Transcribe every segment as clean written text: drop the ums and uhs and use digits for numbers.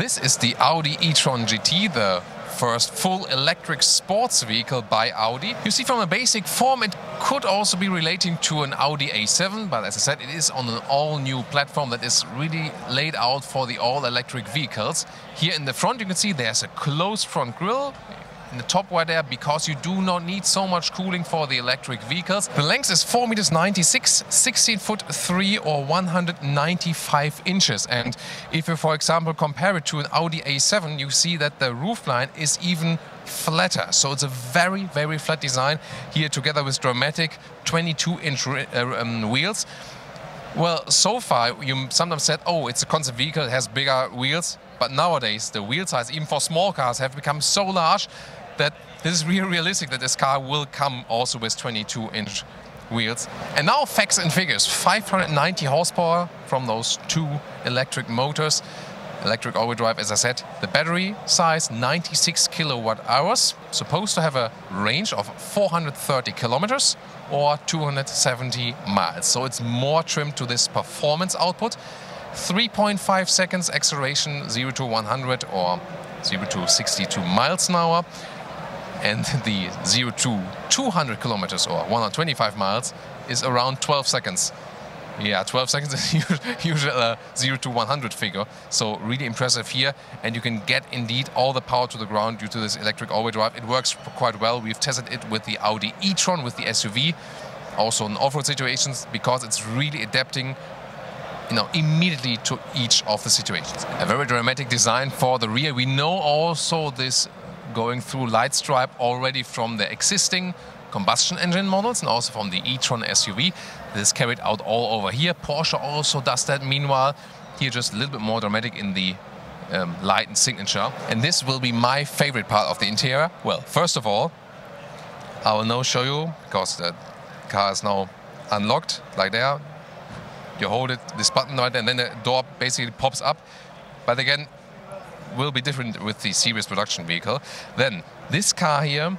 This is the Audi e-tron GT, the first full electric sports vehicle by Audi. You see, from a basic form it could also be relating to an Audi A7, but as I said, it is on an all-new platform that is really laid out for the all-electric vehicles. Here in the front you can see there's a closed front grille. In the top right there, because you do not need so much cooling for the electric vehicles. The length is 4.96 meters, 16 foot 3 or 195 inches. And if you, for example, compare it to an Audi A7, you see that the roofline is even flatter. So it's a very, very flat design here, together with dramatic 22-inch wheels. Well, so far you sometimes said, oh, it's a concept vehicle, it has bigger wheels. But nowadays the wheel size, even for small cars, have become so large that this is really realistic that this car will come also with 22-inch wheels. And now facts and figures. 590 horsepower from those two electric motors. Electric all-wheel drive, as I said. The battery size 96 kilowatt hours. Supposed to have a range of 430 kilometers or 270 miles. So it's more trimmed to this performance output. 3.5 seconds acceleration, 0 to 100 or 0 to 62 miles an hour. And the 0 to 200 kilometers or 125 miles is around 12 seconds. Yeah, 12 seconds is usually 0 to 100 figure. So really impressive here. And you can get indeed all the power to the ground due to this electric all-wheel drive. It works quite well. We've tested it with the Audi e-tron, with the SUV. Also in off-road situations, because it's really adapting immediately to each of the situations. A very dramatic design for the rear. We know also this going through light stripe already from the existing combustion engine models and also from the e-tron SUV. This is carried out all over here. Porsche also does that meanwhile. Here just a little bit more dramatic in the light and signature. And this will be my favorite part of the interior. Well, first of all, I will now show you, because the car is now unlocked, like there. You hold it, this button right there, and then the door basically pops up. But again, will be different with the series production vehicle. Then this car here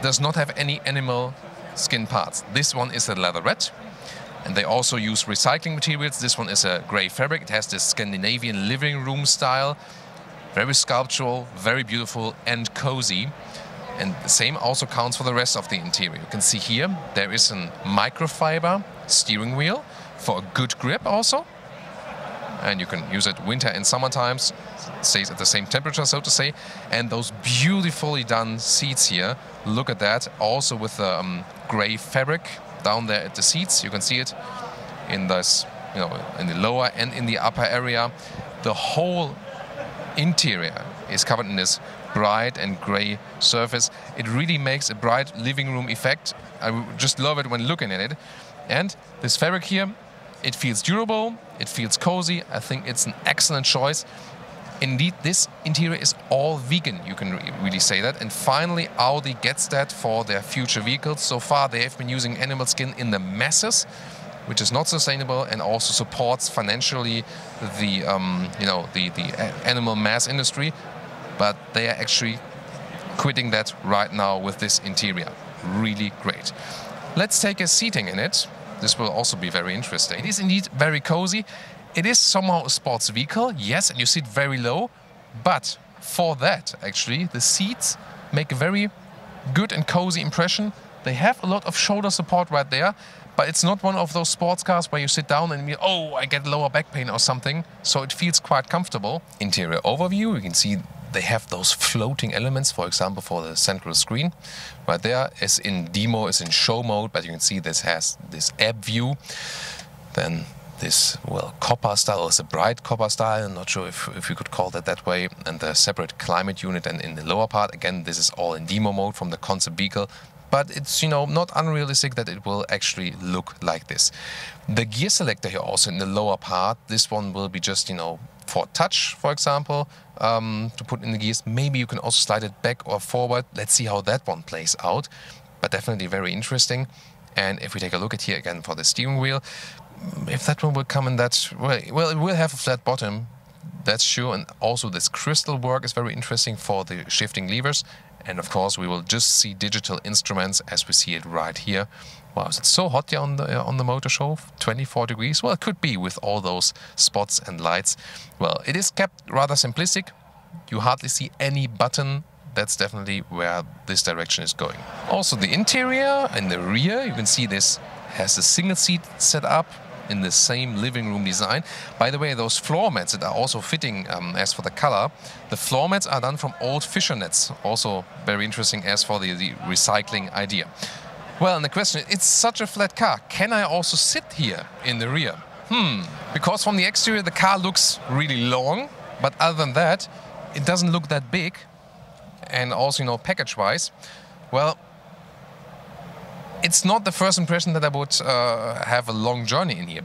does not have any animal skin parts. This one is a leatherette, and they also use recycling materials. This one is a grey fabric. It has this Scandinavian living room style, very sculptural, very beautiful and cozy. And the same also counts for the rest of the interior. You can see here there is a microfiber steering wheel for a good grip also. And you can use it winter and summer times. Stays at the same temperature, so to say. And those beautifully done seats here, look at that. Also with the grey fabric down there at the seats. You can see it in this, in the lower and in the upper area. The whole interior is covered in this bright and grey surface. It really makes a bright living room effect. I just love it when looking at it. And this fabric here, it feels durable, it feels cozy. I think it's an excellent choice. Indeed, this interior is all vegan, you can really say that. And finally, Audi gets that for their future vehicles. So far, they have been using animal skin in the masses, which is not sustainable and also supports financially the animal mass industry. But they are actually quitting that right now with this interior. Really great. Let's take a seating in it. This will also be very interesting. It is indeed very cozy. It is somehow a sports vehicle, yes, and you sit very low. But for that, actually, the seats make a very good and cozy impression. They have a lot of shoulder support right there, but it's not one of those sports cars where you sit down and I get lower back pain or something. So it feels quite comfortable. Interior overview, you can see they have those floating elements, for example, for the central screen. Right there is in demo, is in show mode, but you can see this has this app view. Then this, copper style, or it's a bright copper style, I'm not sure if you could call that way. And the separate climate unit, and in the lower part, again, this is all in demo mode from the concept vehicle. But it's, not unrealistic that it will actually look like this. The gear selector here also in the lower part, this one will be just, for touch, for example, to put in the gears. Maybe you can also slide it back or forward. Let's see how that one plays out. But definitely very interesting. And if we take a look at here again for the steering wheel, if that one will come in that way, well, it will have a flat bottom, that's sure. And also this crystal work is very interesting for the shifting levers. And of course, we will just see digital instruments as we see it right here. Wow, is it so hot here on the motor show? 24 degrees? Well, it could be with all those spots and lights. Well, it is kept rather simplistic. You hardly see any button. That's definitely where this direction is going. Also, the interior and the rear, you can see this has a single seat set up in the same living room design. By the way, those floor mats that are also fitting as for the color, the floor mats are done from old fisher nets. Also very interesting as for the recycling idea. Well, and the question is, it's such a flat car. Can I also sit here in the rear? Because from the exterior the car looks really long, but other than that, it doesn't look that big. And also, you know, package-wise, well, it's not the first impression that I would have a long journey in here.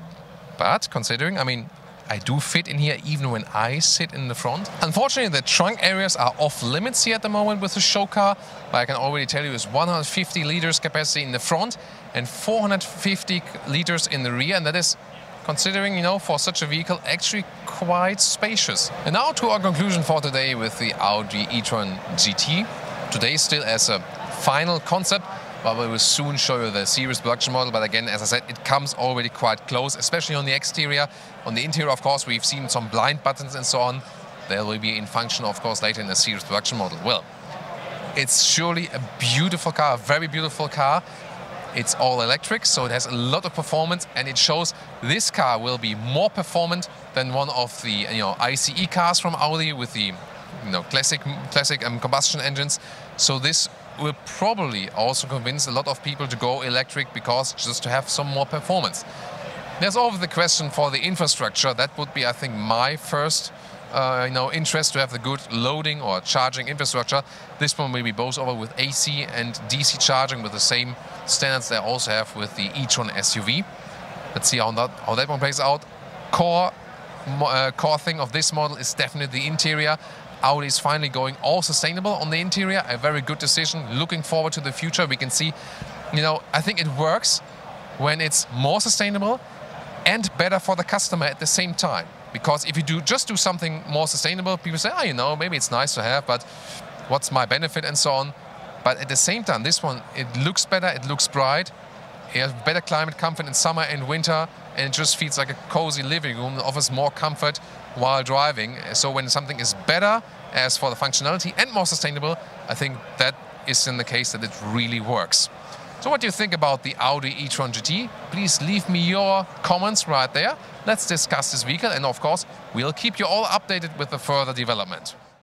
But considering, I mean, I do fit in here even when I sit in the front. Unfortunately, the trunk areas are off limits here at the moment with the show car. But I can already tell you it's 150 liters capacity in the front and 450 liters in the rear. And that is, considering, you know, for such a vehicle, actually quite spacious. And now to our conclusion for today with the Audi e-tron GT. Today still as a final concept, but we will soon show you the series production model. But again, as I said, it comes already quite close, especially on the exterior. On the interior, of course, we've seen some blind buttons and so on. They will be in function, of course, later in the series production model. Well, it's surely a beautiful car, a very beautiful car. It's all electric, so it has a lot of performance, and it shows this car will be more performant than one of the, you know, ICE cars from Audi with the, you know, classic combustion engines. So this will probably also convince a lot of people to go electric, because just to have some more performance. There's always the question for the infrastructure. That would be, I think, my first you know, interest, to have the good loading or charging infrastructure. This one will be both over with AC and DC charging with the same standards they also have with the e-tron SUV. Let's see how that one plays out. Core thing of this model is definitely the interior. Audi is finally going all sustainable on the interior. A very good decision. Looking forward to the future. We can see, you know, I think it works when it's more sustainable and better for the customer at the same time. Because if you just do something more sustainable, people say, oh, you know, maybe it's nice to have, but what's my benefit and so on. But at the same time, this one, it looks better, it looks bright, it has better climate comfort in summer and winter, and it just feels like a cozy living room. It offers more comfort while driving. So when something is better as for the functionality and more sustainable, I think that is in the case that it really works. So what do you think about the Audi e-tron GT? Please leave me your comments right there. Let's discuss this vehicle, and of course, we'll keep you all updated with the further development.